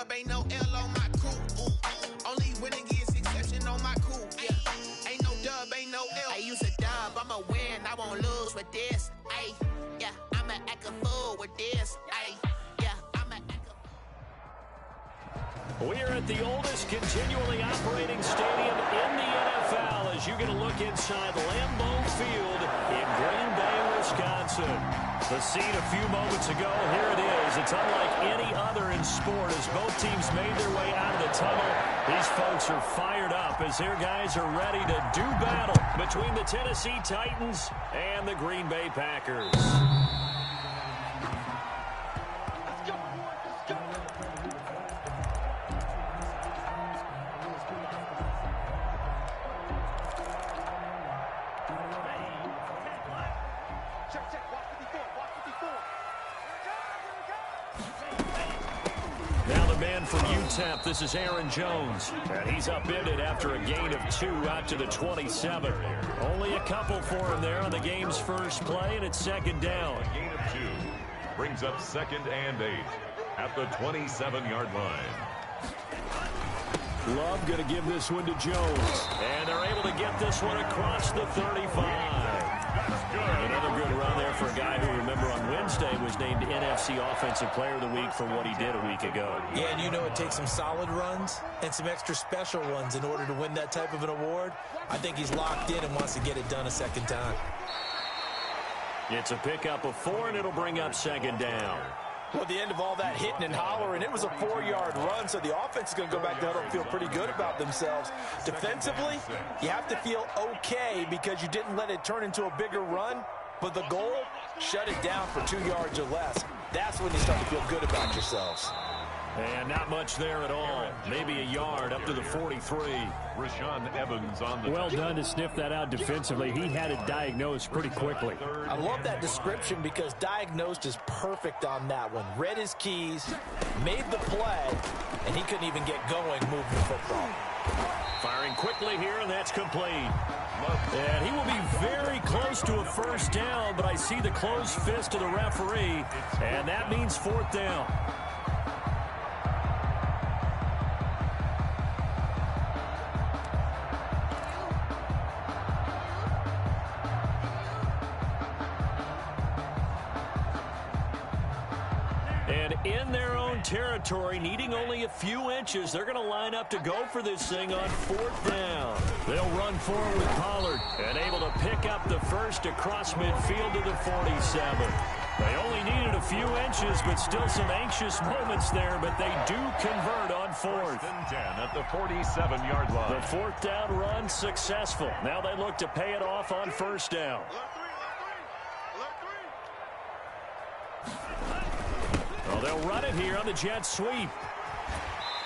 dub, ain't no L on my crew. Only winning is exception on my crew. Ain't no dub, ain't no L. I use a dub, I'ma win, I won't lose with this. Ay, yeah, I'ma act a fool with this. Ay, yeah, I'ma act a We are at the oldest continually operating stadium in the NFL as you get a look inside Lambeau Field in Green Bay, Wisconsin. The scene a few moments ago, here it is. It's unlike any other in sport as both teams made their way out of the tunnel. These folks are fired up as their guys are ready to do battle between the Tennessee Titans and the Green Bay Packers. From UTEP, this is Aaron Jones. And he's upended after a gain of 2 out to the 27. Only a couple for him there on the game's first play, and it's second down. A gain of 2 brings up 2nd and 8 at the 27-yard line. Love going to give this one to Jones. And they're able to get this one across the 35. Another good run there for a guy who, remember, on Wednesday was named NFC Offensive Player of the Week for what he did a week ago. Yeah, and you know it takes some solid runs and some extra special ones in order to win that type of an award. I think he's locked in and wants to get it done a second time. It's a pickup of 4, and it'll bring up second down. Well, at the end of all that hitting and hollering, it was a 4-yard run, so the offense is going to go back down and feel pretty good about themselves. Defensively, you have to feel okay because you didn't let it turn into a bigger run, but the goal, shut it down for 2 yards or less. That's when you start to feel good about yourselves. And not much there at all. Maybe a yard up to the 43. Rashaan Evans on the well done to sniff that out defensively. He had it diagnosed pretty quickly. I love that description because diagnosed is perfect on that one. Read his keys, made the play, and he couldn't even get going moving the football. Firing quickly here, and that's complete. And he will be very close to a first down, but I see the closed fist of the referee, and that means 4th down. And in their own territory, needing only a few inches, they're going to line up to go for this thing on 4th down. They'll run forward with Pollard and able to pick up the first across midfield to the 47. They only needed a few inches, but still some anxious moments there, but they do convert on 4th. 1st and 10 at the 47-yard line. The 4th down run successful. Now they look to pay it off on 1st down. Well, they'll run it here on the jet sweep.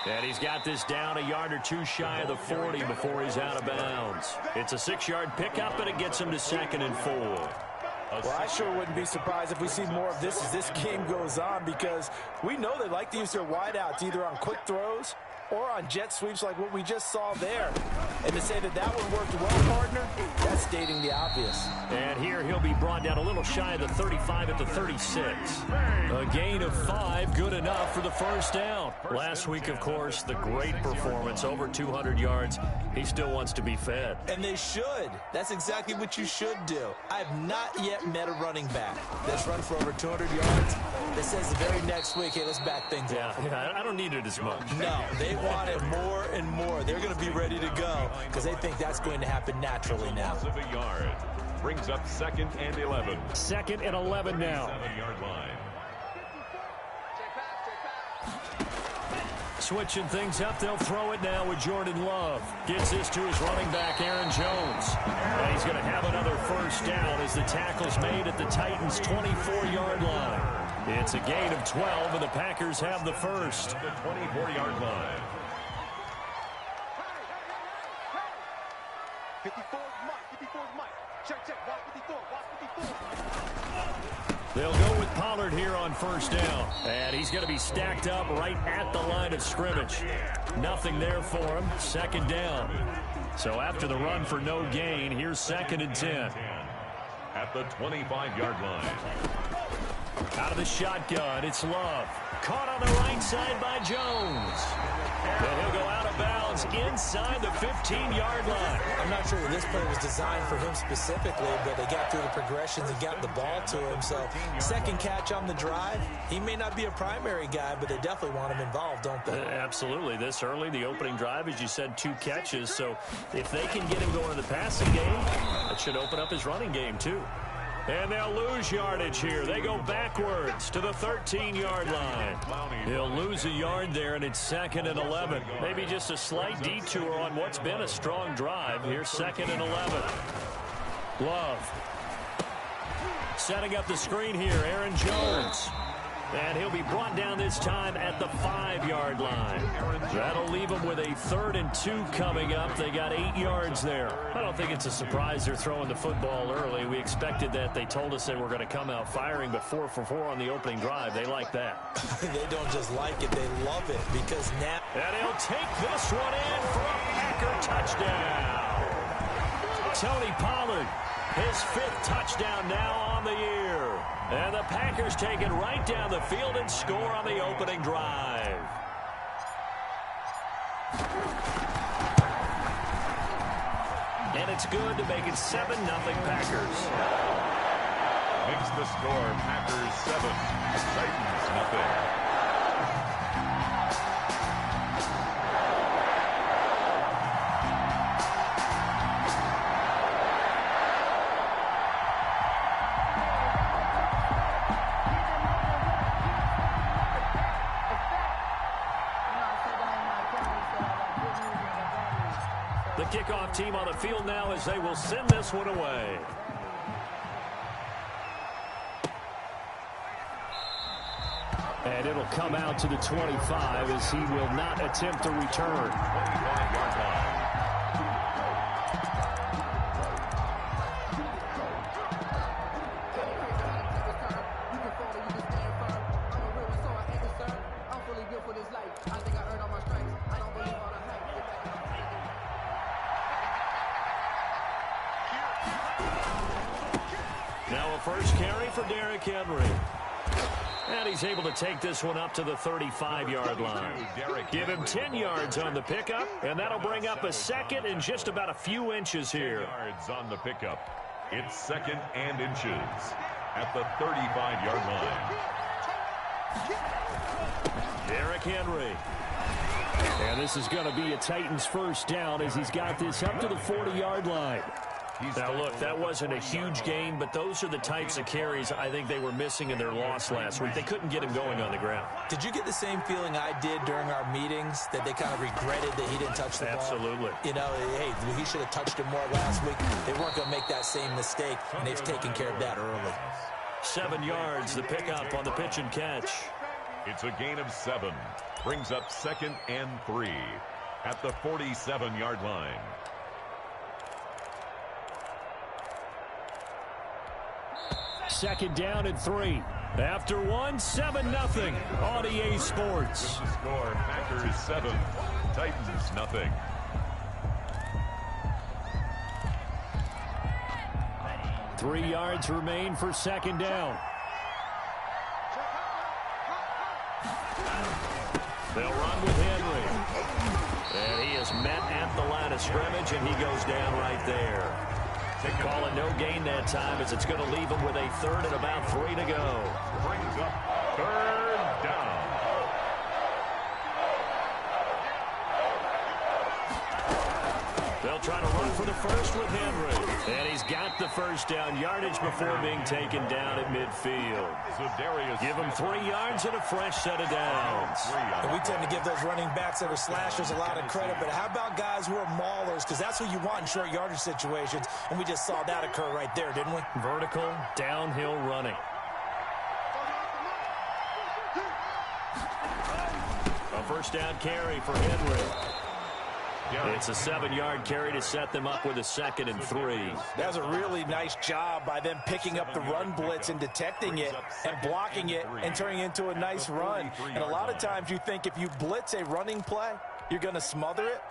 And he's got this down a yard or 2 shy of the 40 before he's out of bounds. It's a 6-yard pickup, and it gets him to 2nd and 4. Well, I sure wouldn't be surprised if we see more of this as this game goes on because we know they like to use their wideouts either on quick throws or on jet sweeps like what we just saw there. And to say that that one worked well, partner, that's stating the obvious. And here he'll be brought down a little shy of the 35 at the 36. A gain of 5, good enough for the first down. Last week, of course, the great performance, over 200 yards. He still wants to be fed. And they should. That's exactly what you should do. I have not yet met a running back that's run for over 200 yards that says the very next week, hey, let's back things up. Yeah, I don't need it as much. No, they want it more and more. They're going to be ready to go because they think that's going to happen naturally now. Of a yard brings up 2nd and 11. 2nd and 11 now. 7-yard line. Switching things up, they'll throw it now with Jordan Love. Gets this to his running back, Aaron Jones. And he's going to have another first down as the tackle's made at the Titans' 24-yard line. It's a gain of 12, and the Packers have the first. The 24-yard line. 54 Mike. Check. Watch 54. They'll go with Pollard here on first down. And he's going to be stacked up right at the line of scrimmage. Nothing there for him. 2nd down. So after the run for no gain, here's 2nd and 10. At the 25-yard line. Out of the shotgun, it's Love. Caught on the right side by Jones. And he'll go out of bounds inside the 15-yard line. I'm not sure that this play was designed for him specifically, but they got through the progressions and got the ball to him. So second catch on the drive. He may not be a primary guy, but they definitely want him involved, don't they? Absolutely. This early, the opening drive, as you said, 2 catches. So if they can get him going in the passing game, that should open up his running game too. And they'll lose yardage here. They go backwards to the 13-yard line. He'll lose a yard there, and it's 2nd and 11. Maybe just a slight detour on what's been a strong drive. Here's 2nd and 11. Love. Setting up the screen here, Aaron Jones. And he'll be brought down this time at the 5-yard line. That'll leave him with a 3rd and 2 coming up. They got 8 yards there. I don't think it's a surprise they're throwing the football early. We expected that. They told us they were going to come out firing, but 4 for 4 on the opening drive. They like that. They don't just like it, they love it, because now... And he'll take this one in for a Packer touchdown. Tony Pollard, his 5th touchdown now on the year. And the Packers take it right down the field and score on the opening drive. And it's good to make it 7-0 Packers. Makes the score Packers 7, Titans 0. Kickoff team on the field now as they will send this one away. And it'll come out to the 25 as he will not attempt to return. 25-yard line. First carry for Derrick Henry. And he's able to take this one up to the 35-yard line. Give him 10 yards on the pickup, and that'll bring up a 2nd and just about a few inches here. Yards on the pickup. It's 2nd and inches at the 35-yard line. Derrick Henry. And this is going to be a Titans first down as he's got this up to the 40-yard line. Now, look, that wasn't a huge gain, but those are the types of carries I think they were missing in their loss last week. They couldn't get him going on the ground. Did you get the same feeling I did during our meetings, that they kind of regretted that he didn't touch the ball? Absolutely. You know, hey, he should have touched it more last week. They weren't going to make that same mistake, and they've taken care of that early. 7 yards, the pickup on the pitch and catch. It's a gain of 7. Brings up 2nd and 3 at the 47-yard line. Second down and 3. After 1, 7-0 on EA Sports. The score, Packers 7, Titans 0. Three yards remain for second down. They'll run with Henry. And he is met at the line of scrimmage, and he goes down right there. They call it no gain that time as it's going to leave him with a 3rd and about 3 to go. Brings up 3rd down. They'll try to run for the first with Henry. And he's got the first down yardage before being taken down at midfield. Give him 3 yards and a fresh set of downs. And we tend to give those running backs that are slashers a lot of credit, but how about guys who are maulers? Because that's who you want in short yardage situations, and we just saw that occur right there, didn't we? Vertical, downhill running. A first down carry for Henry. It's a 7-yard carry to set them up with a 2nd and 3. That was a really nice job by them picking up the run blitz and detecting it and blocking it and turning it into a nice run. And a lot of times you think if you blitz a running play, you're going to smother it.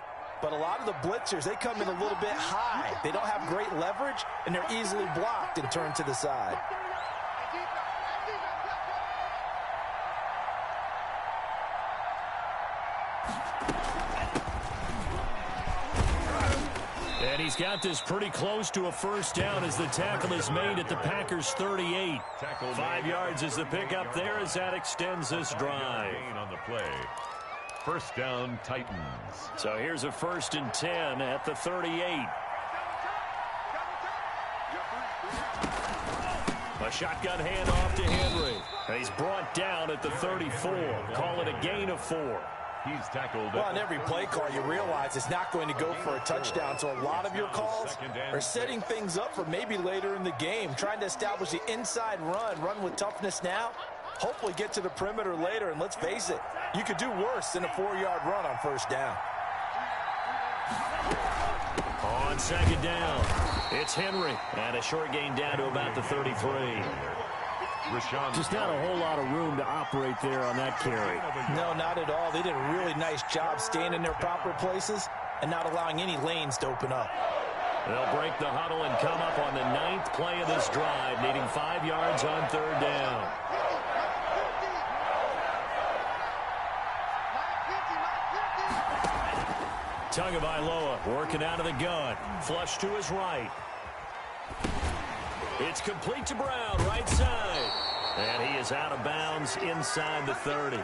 But a lot of the blitzers, they come in a little bit high. They don't have great leverage, and they're easily blocked and turned to the side. And he's got this pretty close to a first down as the tackle is made at the Packers' 38. 5 yards is the pickup there as that extends this drive. On the play. First down, Titans. So here's a 1st and 10 at the 38. A shotgun handoff to Henry. And he's brought down at the 34. Call it a gain of 4. He's tackled. Well, on every play call, you realize it's not going to go for a touchdown. So a lot of your calls are setting things up for maybe later in the game, trying to establish the inside run with toughness now. Hopefully get to the perimeter later, and let's face it, you could do worse than a 4-yard run on first down. On 2nd down, it's Henry. And a short gain down to about the 33. Just not a whole lot of room to operate there on that carry. No, not at all. They did a really nice job staying in their proper places and not allowing any lanes to open up. They'll break the huddle and come up on the 9th play of this drive, needing 5 yards on 3rd down. Tagovailoa working out of the gun. Flush to his right. It's complete to Brown, right side. And he is out of bounds inside the 30.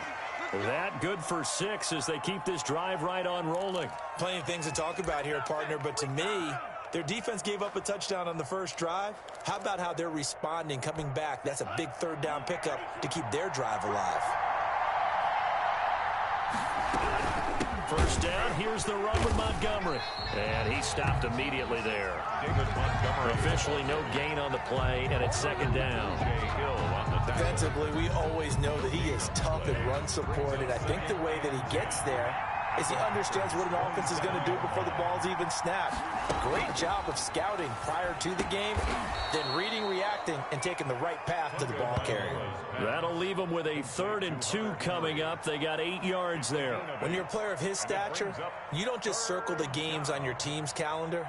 That good for 6 as they keep this drive right on rolling. Plenty of things to talk about here, partner, but to me, their defense gave up a touchdown on the first drive. How about how they're responding, coming back? That's a big 3rd down pickup to keep their drive alive. First down, here's the run with Montgomery. And he stopped immediately there. David Montgomery. Officially no gain on the play, and it's 2nd down. Defensively, we always know that he is tough in run support, and I think the way that he gets there is he understands what an offense is going to do before the ball's even snapped. Great job of scouting prior to the game, then reading, reacting, and taking the right path to the ball carrier. That'll leave them with a 3rd and 2 coming up. They got 8 yards there. When you're a player of his stature, you don't just circle the games on your team's calendar.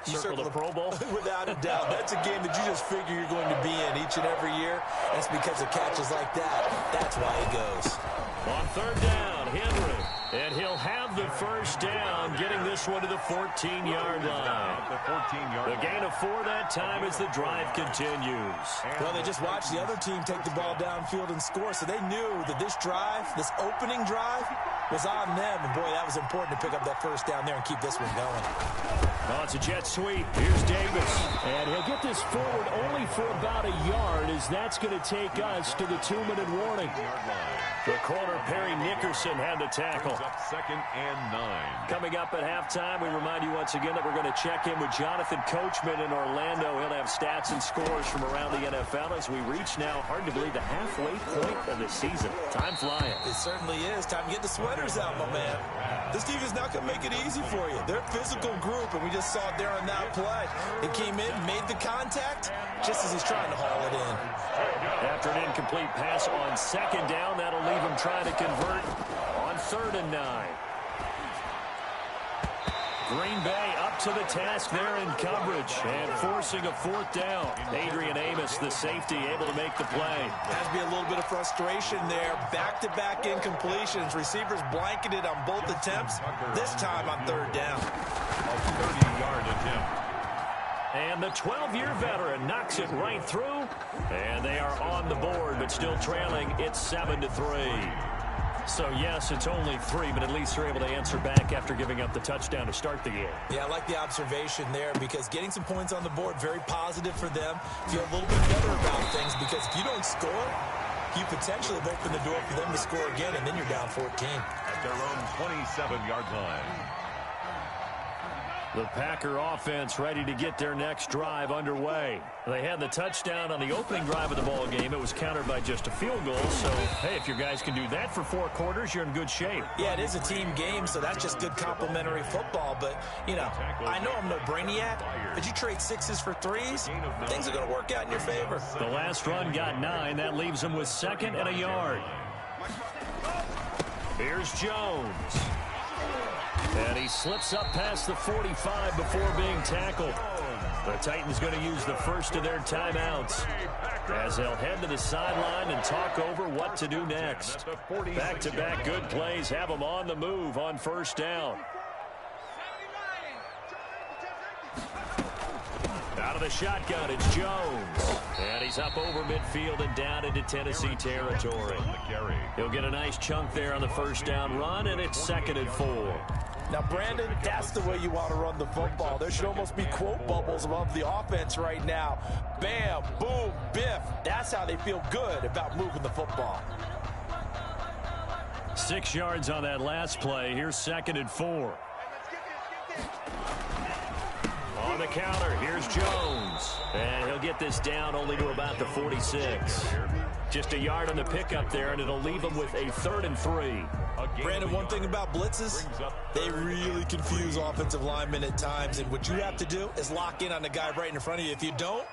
You circle the Pro Bowl? Without a doubt. That's a game that you just figure you're going to be in each and every year. And it's because of catches like that. That's why he goes. On 3rd down, Henry. And he'll have the first down, getting this one to the 14-yard line. The gain of 4 that time as the drive continues. Well, they just watched the other team take the ball downfield and score, so they knew that this drive, this opening drive, was on them. And, boy, that was important to pick up that first down there and keep this one going. Oh, it's a jet sweep. Here's Davis. And he'll get this forward only for about a yard, as that's going to take us to the 2-minute warning. The corner, Perry Nickerson, had to tackle. 2nd and 9. Coming up at halftime, we remind you once again that we're going to check in with Jonathan Coachman in Orlando. He'll have stats and scores from around the NFL as we reach now, hard to believe, the halfway point of the season. Time flying. It certainly is. Time to get the sweaters out, my man. This defense not going to make it easy for you. They're a physical group, and we just saw it there on that play. It came in, made the contact, just as he's trying to haul it in. After an incomplete pass on 2nd down, that'll leave him trying to convert on 3rd and 9. Green Bay up to the task there in coverage and forcing a 4th down. Adrian Amos, the safety, able to make the play. Has to be a little bit of frustration there. Back-to-back incompletions. Receivers blanketed on both attempts, this time on 3rd down. A 30-yard attempt. And the 12-year veteran knocks it right through. And they are on the board, but still trailing. It's 7-3. So, yes, it's only 3, but at least they're able to answer back after giving up the touchdown to start the game. Yeah, I like the observation there because getting some points on the board, very positive for them. Feel a little bit better about things because if you don't score, you potentially have opened the door for them to score again, and then you're down 14. At their own 27-yard line. The Packer offense ready to get their next drive underway. They had the touchdown on the opening drive of the ball game. It was countered by just a field goal. So, hey, if your guys can do that for 4 quarters, you're in good shape. Yeah, it is a team game, so that's just good complimentary football. But, you know, I know I'm no brainiac, but you trade 6s for 3s, things are going to work out in your favor. The last run got 9. That leaves them with 2nd and a yard. Here's Jones. And he slips up past the 45 before being tackled. The Titans going to use the first of their timeouts as they'll head to the sideline and talk over what to do next. Back-to-back good plays have them on the move on first down. Out of the shotgun, it's Jones. And he's up over midfield and down into Tennessee territory. He'll get a nice chunk there on the first down run, and it's 2nd and 4. Now, Brandon, that's the way you want to run the football. There should almost be quote bubbles above the offense right now. Bam, boom, biff. That's how they feel good about moving the football. 6 yards on that last play. Here's 2nd and 4. On the counter, here's Jones. And he'll get this down only to about the 46. Just a yard on the pickup there, and it'll leave him with a 3rd and 3. Brandon, one thing about blitzes, they really confuse offensive linemen at times, and what you have to do is lock in on the guy right in front of you. If you don't,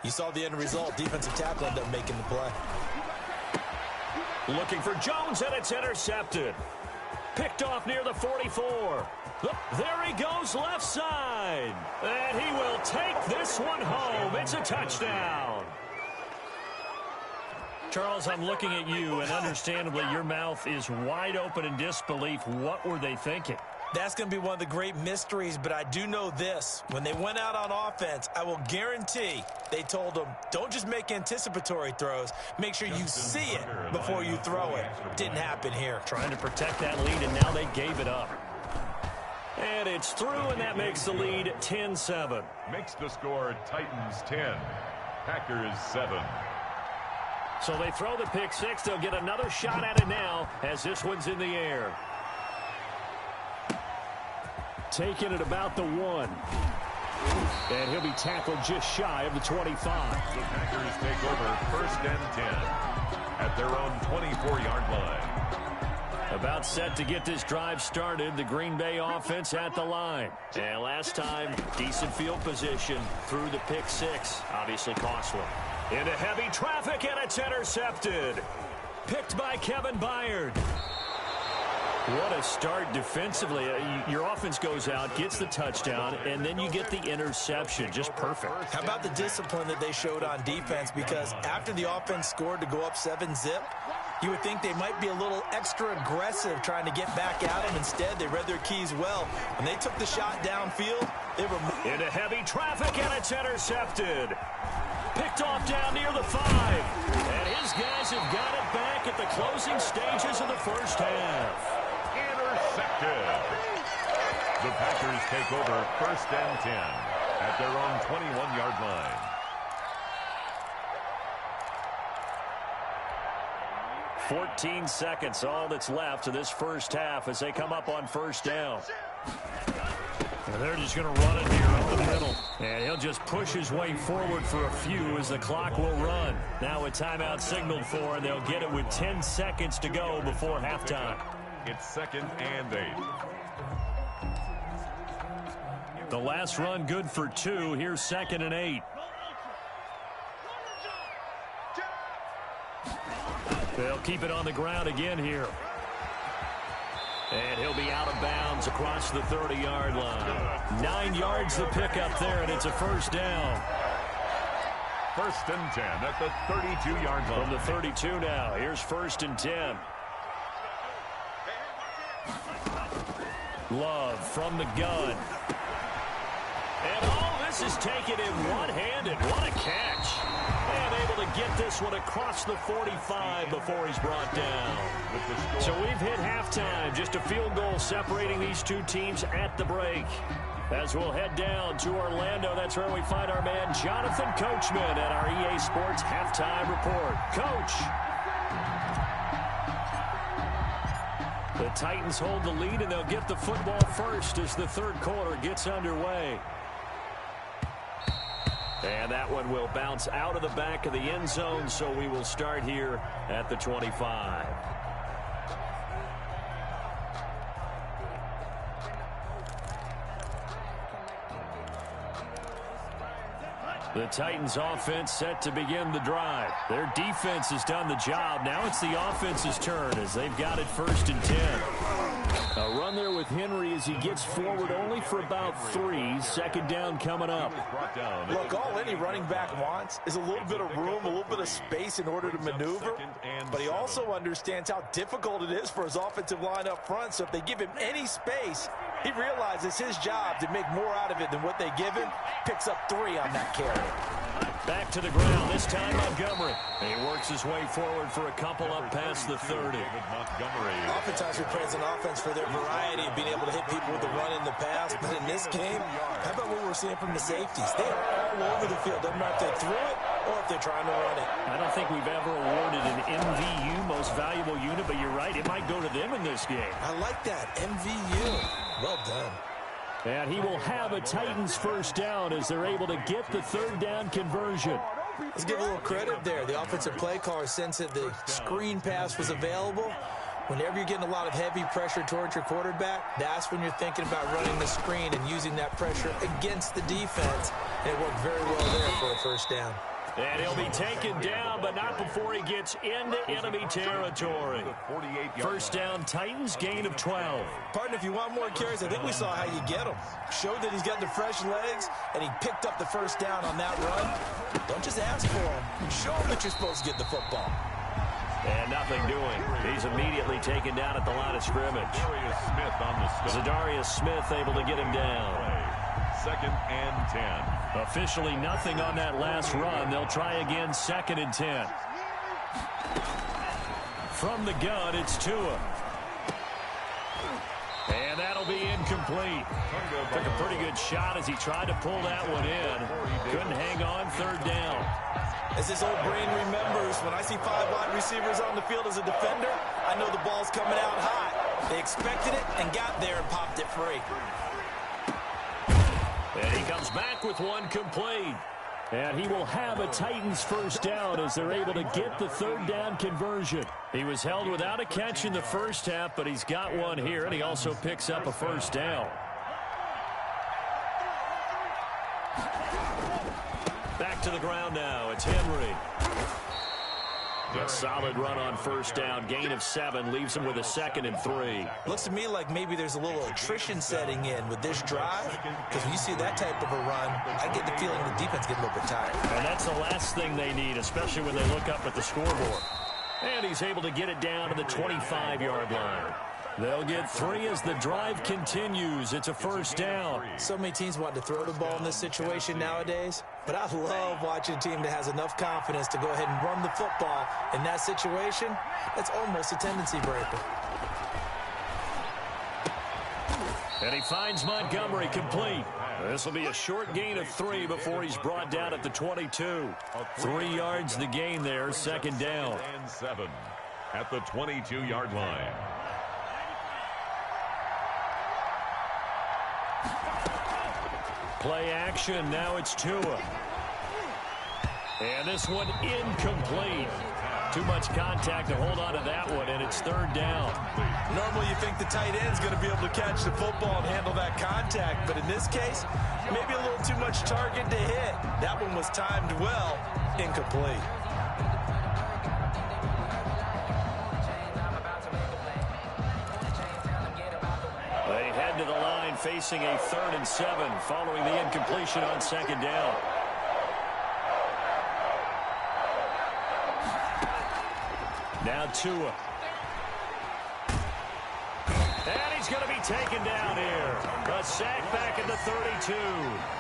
you saw the end result. Defensive tackle ended up making the play. Looking for Jones, and it's intercepted. Picked off near the 44. There he goes left side. And he will take this one home. It's a touchdown. Charles, I'm looking at you, and understandably, your mouth is wide open in disbelief. What were they thinking? That's going to be one of the great mysteries, but I do know this. When they went out on offense, I will guarantee they told them, don't just make anticipatory throws. Make sure you see it before you throw it. Didn't happen here. Trying to protect that lead, and now they gave it up. And it's through, and that makes the lead 10-7. Makes the score Titans 10, Packers 7. So they throw the pick six. They'll get another shot at it now as this one's in the air. Taking it about the 1. And he'll be tackled just shy of the 25. The Packers take over 1st and 10 at their own 24-yard line. About set to get this drive started. The Green Bay offense at the line. And last time, decent field position through the pick six. Obviously costly. Into heavy traffic, and it's intercepted. Picked by Kevin Byard. What a start defensively. Your offense goes out, gets the touchdown, and then you get the interception. Just perfect. How about the discipline that they showed on defense? Because after the offense scored to go up 7-zip, you would think they might be a little extra aggressive trying to get back at them. Instead, they read their keys well. When they took the shot downfield, they were... Into heavy traffic, and it's intercepted. Picked off down near the 5. And his guys have got it back at the closing stages of the first half. Intercepted. The Packers take over 1st and 10 at their own 21-yard line. 14 seconds, all that's left of this first half as they come up on first down. And they're just going to run it here up the middle. And he'll just push his way forward for a few as the clock will run. Now a timeout signaled for, and they'll get it with 10 seconds to go before halftime. It's 2nd and 8. The last run good for 2. Here's 2nd and 8. They'll keep it on the ground again here. And he'll be out of bounds across the 30-yard line. 9 yards the pickup there, and it's a first down. 1st and 10 at the 32-yard line. From the 32 now, here's 1st and 10. Love from the gun. And all this is taken in one-handed. What a catch. And able to get this one across the 45 before he's brought down. So we've hit halftime. Just a field goal separating these two teams at the break. As we'll head down to Orlando, that's where we find our man Jonathan Coachman at our EA Sports Halftime Report. Coach. The Titans hold the lead, and they'll get the football first as the third quarter gets underway. And that one will bounce out of the back of the end zone, so we will start here at the 25. The Titans offense set to begin the drive. Their defense has done the job. Now it's the offense's turn as they've got it 1st and 10. A run there with Henry as he gets forward only for about 3. Second down coming up. Look, all any running back wants is a little bit of room, a little bit of space in order to maneuver. But he also understands how difficult it is for his offensive line up front. So if they give him any space, he realizes his job to make more out of it than what they give him. Picks up 3 on that carry. Back to the ground, this time Montgomery. And he works his way forward for a couple up past the 30. Oftentimes we praise an offense for their variety of being able to hit people with the run in the pass. But in this game, how about what we're seeing from the safeties? They are all over the field. Doesn't matter if they threw it or if they're trying to run it. I don't think we've ever awarded an MVU, most valuable unit, but you're right, it might go to them in this game. I like that, MVU. Well done. And he will have a Titans first down as they're able to get the third down conversion. Let's give a little credit there. The offensive play caller sensed that the screen pass was available. Whenever you're getting a lot of heavy pressure towards your quarterback, that's when you're thinking about running the screen and using that pressure against the defense. And it worked very well there for a first down. And he'll be taken down, but not before he gets into enemy territory. First down, Titans, gain of 12. Partner, if you want more carries, I think we saw how you get them. Showed that he's got the fresh legs, and he picked up the first down on that run. Don't just ask for him. Show him that you're supposed to get the football. And nothing doing. He's immediately taken down at the line of scrimmage. Zadarius Smith able to get him down. Second and 10. Officially nothing on that last run. They'll try again, second and 10. From the gun, it's Tua. And that'll be incomplete. Took a pretty good shot as he tried to pull that one in. Couldn't hang on, third down. As this old brain remembers, when I see 5 wide receivers on the field as a defender, I know the ball's coming out hot. They expected it and got there and popped it free. And he comes back with one complete. And he will have a Titans first down as they're able to get the third down conversion. He was held without a catch in the first half, but he's got one here, and he also picks up a first down. Back to the ground now. It's Henry. A solid run on first down. Gain of 7 leaves him with a second and 3. Looks to me like maybe there's a little attrition setting in with this drive, because when you see that type of a run, I get the feeling the defense gets a little bit tired. And that's the last thing they need, especially when they look up at the scoreboard. And he's able to get it down to the 25-yard line. They'll get 3 as the drive continues. It's a first down. So many teams want to throw the ball in this situation nowadays, but I love watching a team that has enough confidence to go ahead and run the football in that situation. That's almost a tendency breaker. And he finds Montgomery complete. This will be a short gain of 3 before he's brought down at the 22. 3 yards the gain there, second down. And 7 at the 22-yard line. Play action, now it's Tua. And this one incomplete. Too much contact to hold on to that one, and it's third down. Normally you think the tight end's going to be able to catch the football and handle that contact, but in this case, maybe a little too much target to hit. That one was timed well, incomplete. They head to the line facing a 3rd and 7 following the incompletion on second down. Now Tua. And he's going to be taken down here. A sack back at the 32.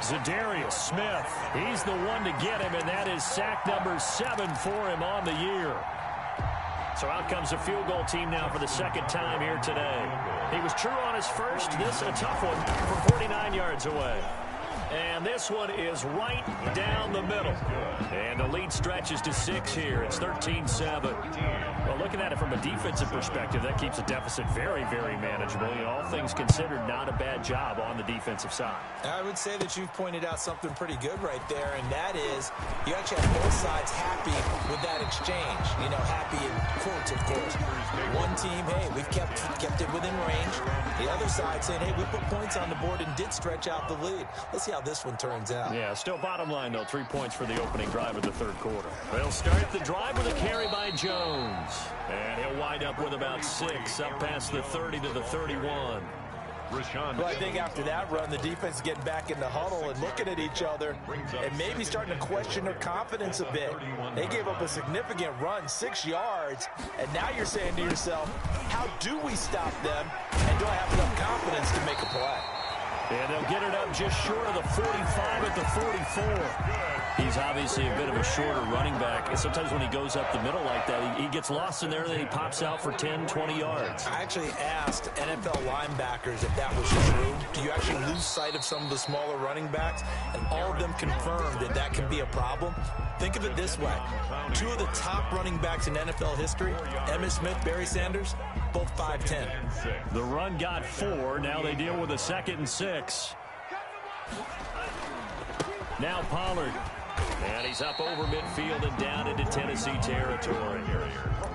Zadarius Smith. He's the one to get him, and that is sack number 7 for him on the year. So out comes a field goal team now for the second time here today. He was true on his first. This a tough one from 49 yards away. And this one is right down the middle. And the lead stretches to 6 here. It's 13-7. Well, looking at it from a defensive perspective, that keeps the deficit very, very manageable. You know, all things considered, not a bad job on the defensive side. I would say that you've pointed out something pretty good right there, and that is you actually have both sides happy with that exchange. You know, happy in quotes, of course. One team, hey, we've kept it within range. The other side saying, hey, we put points on the board and did stretch out the lead. Let's see how this one turns out. Yeah, still bottom line, though. 3 points for the opening drive of the third quarter. They'll start the drive with a carry by Jones. And he'll wind up with about 6, up past the 30 to the 31. Well, I think after that run, the defense is getting back in the huddle and looking at each other and maybe starting to question their confidence a bit. They gave up a significant run, 6 yards, and now you're saying to yourself, how do we stop them, and do I have enough confidence to make a play? And they'll get it up just short of the 45 at the 44. He's obviously a bit of a shorter running back. And sometimes when he goes up the middle like that, he gets lost in there, and then he pops out for 10, 20 yards. I actually asked NFL linebackers if that was true. Do you actually lose sight of some of the smaller running backs? And all of them confirmed that that can be a problem. Think of it this way. 2 of the top running backs in NFL history, Emmitt Smith, Barry Sanders, both 5'10". The run got 4. Now they deal with a 2nd and 6. Now Pollard. And he's up over midfield and down into Tennessee territory.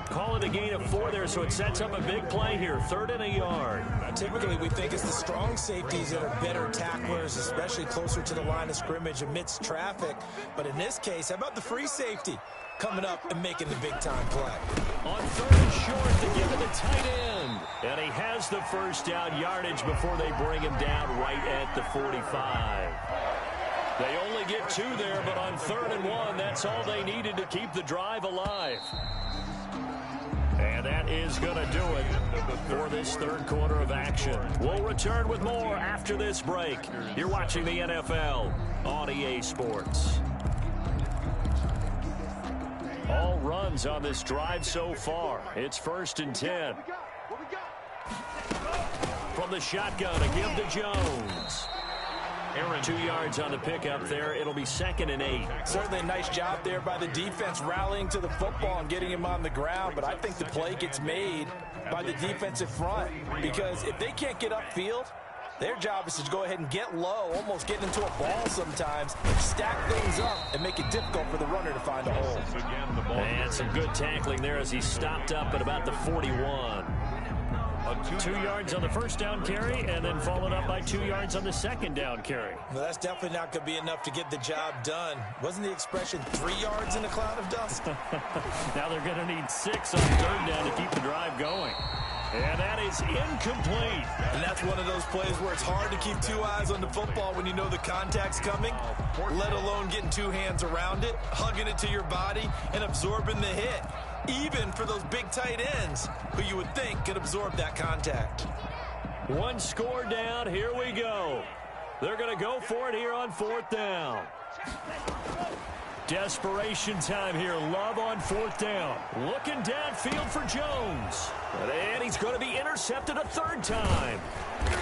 Call it a gain of 4 there, so it sets up a big play here. 3rd and a yard. Typically, we think it's the strong safeties that are better tacklers, especially closer to the line of scrimmage amidst traffic. But in this case, how about the free safety coming up and making the big-time play? On 3rd and short to give it the tight end. And he has the first down yardage before they bring him down right at the 45. They only get 2 there, but on 3rd and 1, that's all they needed to keep the drive alive. And that is going to do it for this third quarter of action. We'll return with more after this break. You're watching the NFL on EA Sports. All runs on this drive so far. It's 1st and 10. From the shotgun, a give to Jones. 2 yards on the pickup there. It'll be 2nd and 8. Certainly a nice job there by the defense rallying to the football and getting him on the ground, but I think the play gets made by the defensive front, because if they can't get upfield, their job is to go ahead and get low, almost get into a ball sometimes, stack things up, and make it difficult for the runner to find a hole. And some good tackling there as he stopped up at about the 41. 2 yards on the first down carry, and then followed up by 2 yards on the second down carry. Well, that's definitely not going to be enough to get the job done. Wasn't the expression 3 yards in a cloud of dust? Now they're going to need 6 on 3rd down to keep the drive going. And that is incomplete. And that's one of those plays where it's hard to keep 2 eyes on the football when you know the contact's coming, let alone getting 2 hands around it, hugging it to your body, and absorbing the hit. Even for those big tight ends who you would think could absorb that contact. 1 score down. Here we go. They're going to go for it here on 4th down. Desperation time here. Love on 4th down. Looking downfield for Jones. And he's going to be intercepted a 3rd time.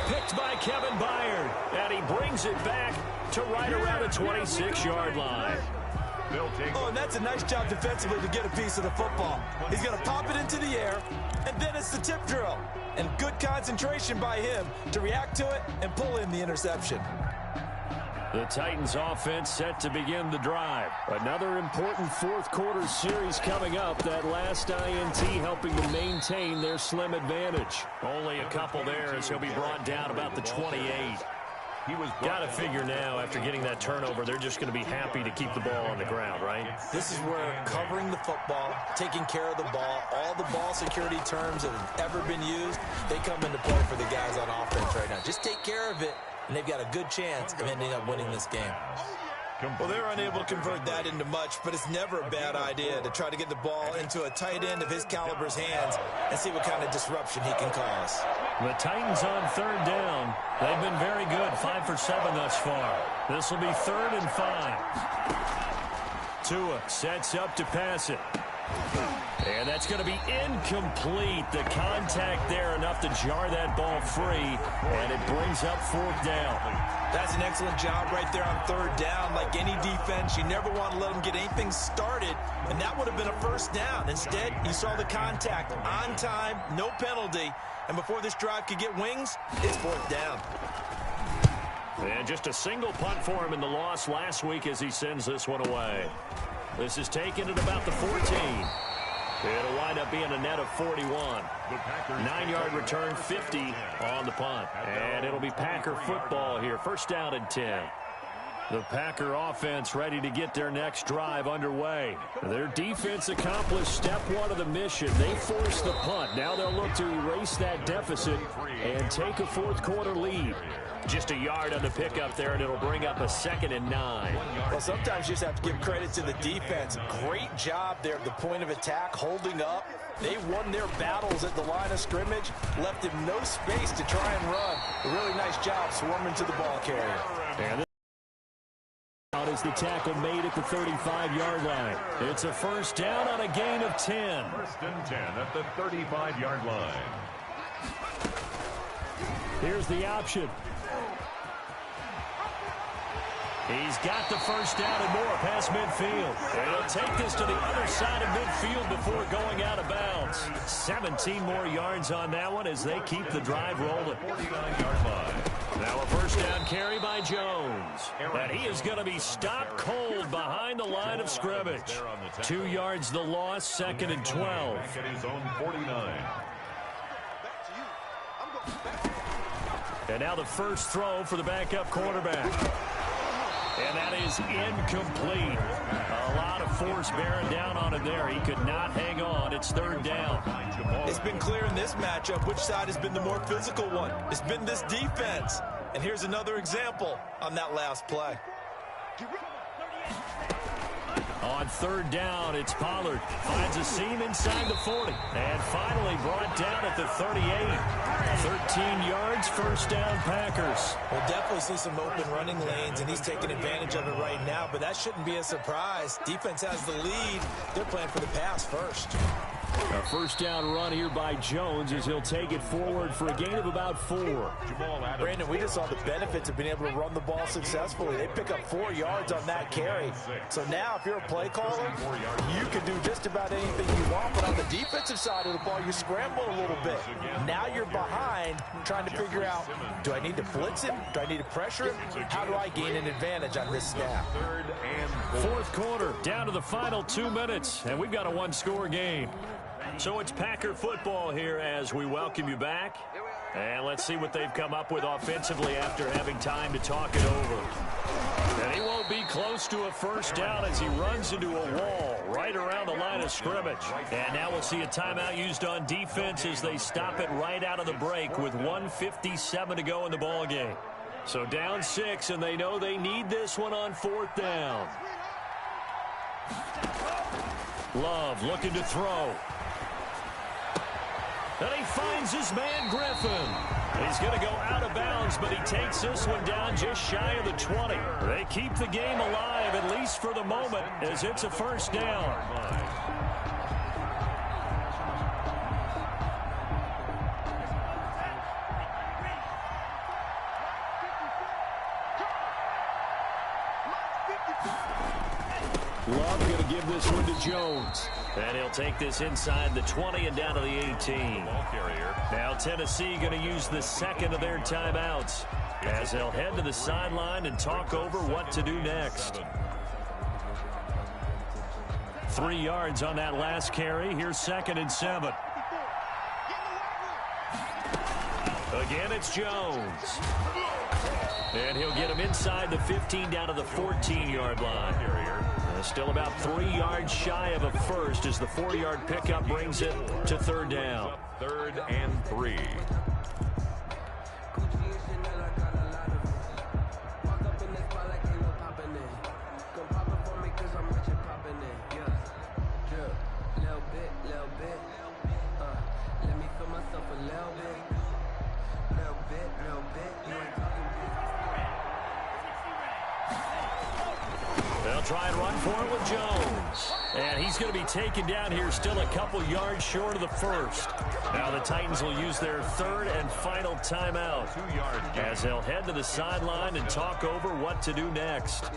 Picked by Kevin Byard. And he brings it back to right around the 26-yard line. Oh, and that's a nice job defensively to get a piece of the football. He's going to pop it into the air, and then it's the tip drill. And good concentration by him to react to it and pull in the interception. The Titans offense set to begin the drive. Another important 4th quarter series coming up. That last INT helping to maintain their slim advantage. Only a couple there as he'll be brought down about the 28. Got to figure now, after getting that turnover, they're just going to be happy to keep the ball on the ground, right? This is where covering the football, taking care of the ball, all the ball security terms that have ever been used, they come into play for the guys on offense right now. Just take care of it, and they've got a good chance of ending up winning this game. Well, they're unable to convert that into much, but it's never a bad idea to try to get the ball into a tight end of his caliber's hands and see what kind of disruption he can cause. The Titans on 3rd down. They've been very good, 5 for 7 thus far. This will be 3rd and 5. Tua sets up to pass it. And that's going to be incomplete. The contact there enough to jar that ball free, and it brings up 4th down. That's an excellent job right there on 3rd down. Like any defense, you never want to let them get anything started, and that would have been a 1st down. Instead, you saw the contact on time, no penalty, and before this drive could get wings, it's 4th down. And just a single punt for him in the loss last week as he sends this one away. This is taken at about the 14. It'll wind up being a net of 41. 9-yard return, 50 on the punt. And it'll be Packer football here. First down and 10. The Packer offense ready to get their next drive underway. Their defense accomplished step one of the mission. They forced the punt. Now they'll look to erase that deficit and take a fourth-quarter lead. Just a yard on the pickup there, and it'll bring up a 2nd and 9. Well, sometimes you just have to give credit to the defense. Great job there at the point of attack, holding up. They won their battles at the line of scrimmage, left him no space to try and run. A really nice job swarming to the ball carrier. And out is the tackle made at the 35-yard line. It's a first down on a gain of 10. First and 10 at the 35-yard line. Here's the option. He's got the first down and more past midfield. And he'll take this to the other side of midfield before going out of bounds. 17 more yards on that one as they keep the drive rolling. 49-yard line. Now a first down carry by Jones. And he is going to be stopped cold behind the line of scrimmage. 2 yards the loss, 2nd and 12. Back at his own 49. And now the first throw for the backup quarterback. And that is incomplete. A lot of force bearing down on him there. He could not hang on. It's 3rd down. It's been clear in this matchup which side has been the more physical one. It's been this defense. And here's another example on that last play. On 3rd down, it's Pollard. Finds a seam inside the 40. And finally brought down at the 38. 13 yards, first down, Packers. We'll definitely see some open running lanes, and he's taking advantage of it right now, but that shouldn't be a surprise. Defense has the lead. They're playing for the pass first. A first down run here by Jones as he'll take it forward for a gain of about 4. Brandon, we just saw the benefits of being able to run the ball successfully. They pick up 4 yards on that carry. So now if you're a play caller, you can do just about anything you want. But on the defensive side of the ball, you scramble a little bit. Now you're behind trying to figure out, do I need to blitz him? Do I need to pressure him? How do I gain an advantage on this snap? 4th quarter, down to the final 2 minutes, and we've got a 1-score game. So it's Packer football here as we welcome you back. And let's see what they've come up with offensively after having time to talk it over. And he won't be close to a first down as he runs into a wall right around the line of scrimmage. And now we'll see a timeout used on defense as they stop it right out of the break with 1:57 to go in the ballgame. So down 6, and they know they need this one on 4th down. Love looking to throw. And he finds his man, Griffin. He's going to go out of bounds, but he takes this one down just shy of the 20. They keep the game alive, at least for the moment, as it's a first down. Love going to give this one to Jones. And he'll take this inside the 20 and down to the 18. Now Tennessee going to use the 2nd of their timeouts as they'll head to the sideline and talk over what to do next. 3 yards on that last carry. Here's 2nd and 7. Again, it's Jones. And he'll get him inside the 15 down to the 14-yard line. Still about 3 yards shy of a first as the 4-yard pickup brings it to 3rd down. 3rd and 3. They'll try and run for it with Jones. And he's going to be taken down here still a couple yards short of the first. Now the Titans will use their 3rd and final timeout 2 yards as they'll head to the sideline and talk over what to do next.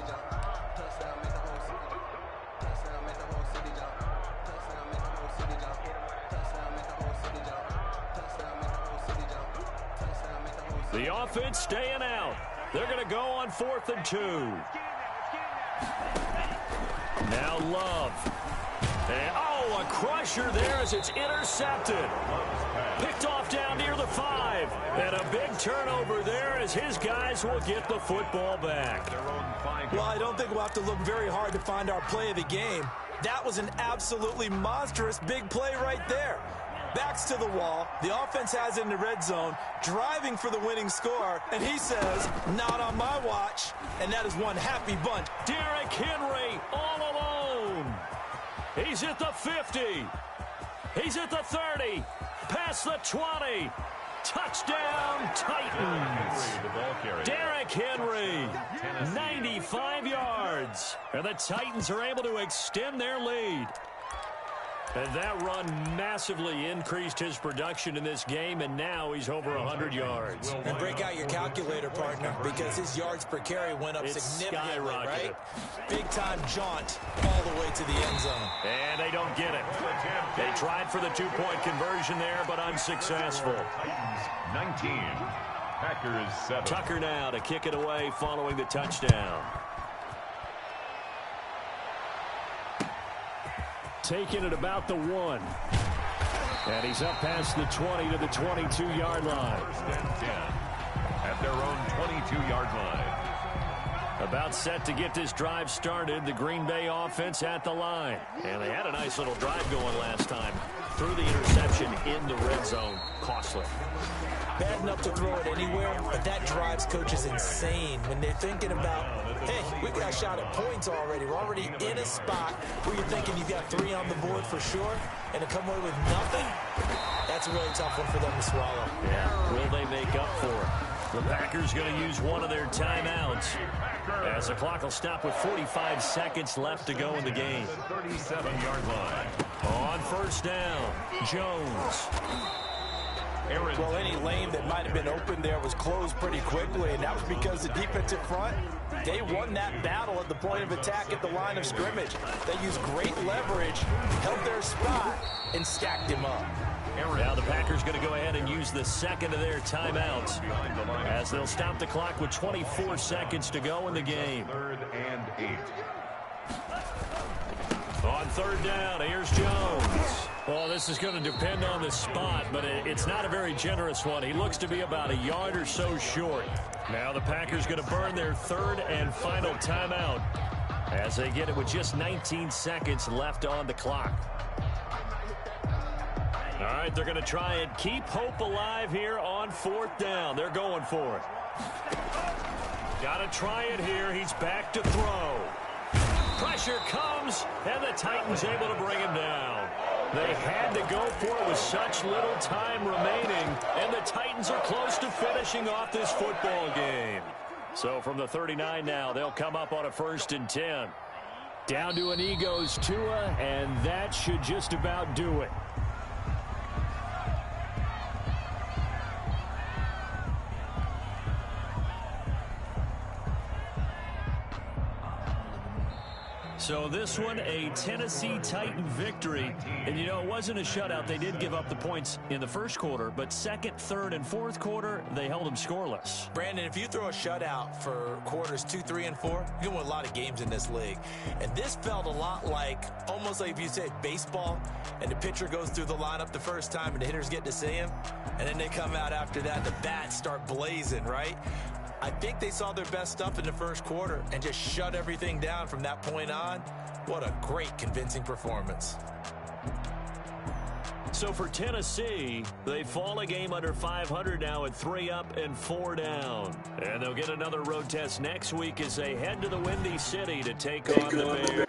The offense staying out. They're going to go on 4th and 2. Now Love. And, oh, a crusher there as it's intercepted. Picked off down near the 5. And a big turnover there as his guys will get the football back. Well, I don't think we'll have to look very hard to find our play of the game. That was an absolutely monstrous big play right there. Backs to the wall. The offense has it in the red zone, driving for the winning score, and he says, not on my watch. And that is one happy bunch. Derrick Henry all alone. He's at the 50. He's at the 30. Past the 20. Touchdown, Titans. Derrick Henry, 95 yards. And the Titans are able to extend their lead. And that run massively increased his production in this game, and now he's over 100 yards. And break out your calculator, partner, because his yards per carry went up significantly, right? Big-time jaunt all the way to the end zone. And they don't get it. They tried for the two-point conversion there, but unsuccessful. 19. Packers 7. Tucker now to kick it away following the touchdown. Taking it about the 1. And he's up past the 20 to the 22-yard line. First and 10 at their own 22-yard line. About set to get this drive started, the Green Bay offense at the line. And they had a nice little drive going last time. Threw the interception in the red zone. Costly. Bad enough to throw it anywhere, but that drives coaches insane when they're thinking about, hey, we got a shot at points already. We're already in a spot where you're thinking you've got 3 on the board for sure, and to come away with nothing, that's a really tough one for them to swallow. Yeah, will they make up for it? The Packers going to use one of their timeouts as the clock will stop with 45 seconds left to go in the game. 37-yard line. On first down, Jones. Well, any lane that might have been open there was closed pretty quickly, and that was because the defensive front, they won that battle at the point of attack at the line of scrimmage. They used great leverage, held their spot, and stacked him up. Now the Packers going to go ahead and use the second of their timeouts as they'll stop the clock with 24 seconds to go in the game. 3rd and 8. On third down, here's Jones. Well, this is going to depend on the spot, but it's not a very generous one. He looks to be about a yard or so short. Now the Packers going to burn their third and final timeout as they get it with just 19 seconds left on the clock. All right, they're going to try and keep hope alive here on 4th down. They're going for it. Got to try it here. He's back to throw. Pressure comes, and the Titans able to bring him down. They had to go for it with such little time remaining, and the Titans are close to finishing off this football game. So from the 39 now, they'll come up on a 1st and 10. Down to an E goes Tua, and that should just about do it. So this one, a Tennessee Titan victory. And, you know, it wasn't a shutout. They did give up the points in the first quarter, but second, third, and fourth quarter, they held them scoreless. Brandon, if you throw a shutout for quarters 2, 3, and 4, you can win a lot of games in this league. And this felt a lot like, almost like if you said baseball, and the pitcher goes through the lineup the first time and the hitters get to see him, and then they come out after that, the bats start blazing, right? I think they saw their best stuff in the first quarter and just shut everything down from that point on. What a great, convincing performance. So for Tennessee, they fall a game under 500 now at 3 up and 4 down. And they'll get another road test next week as they head to the Windy City to take on the Bears.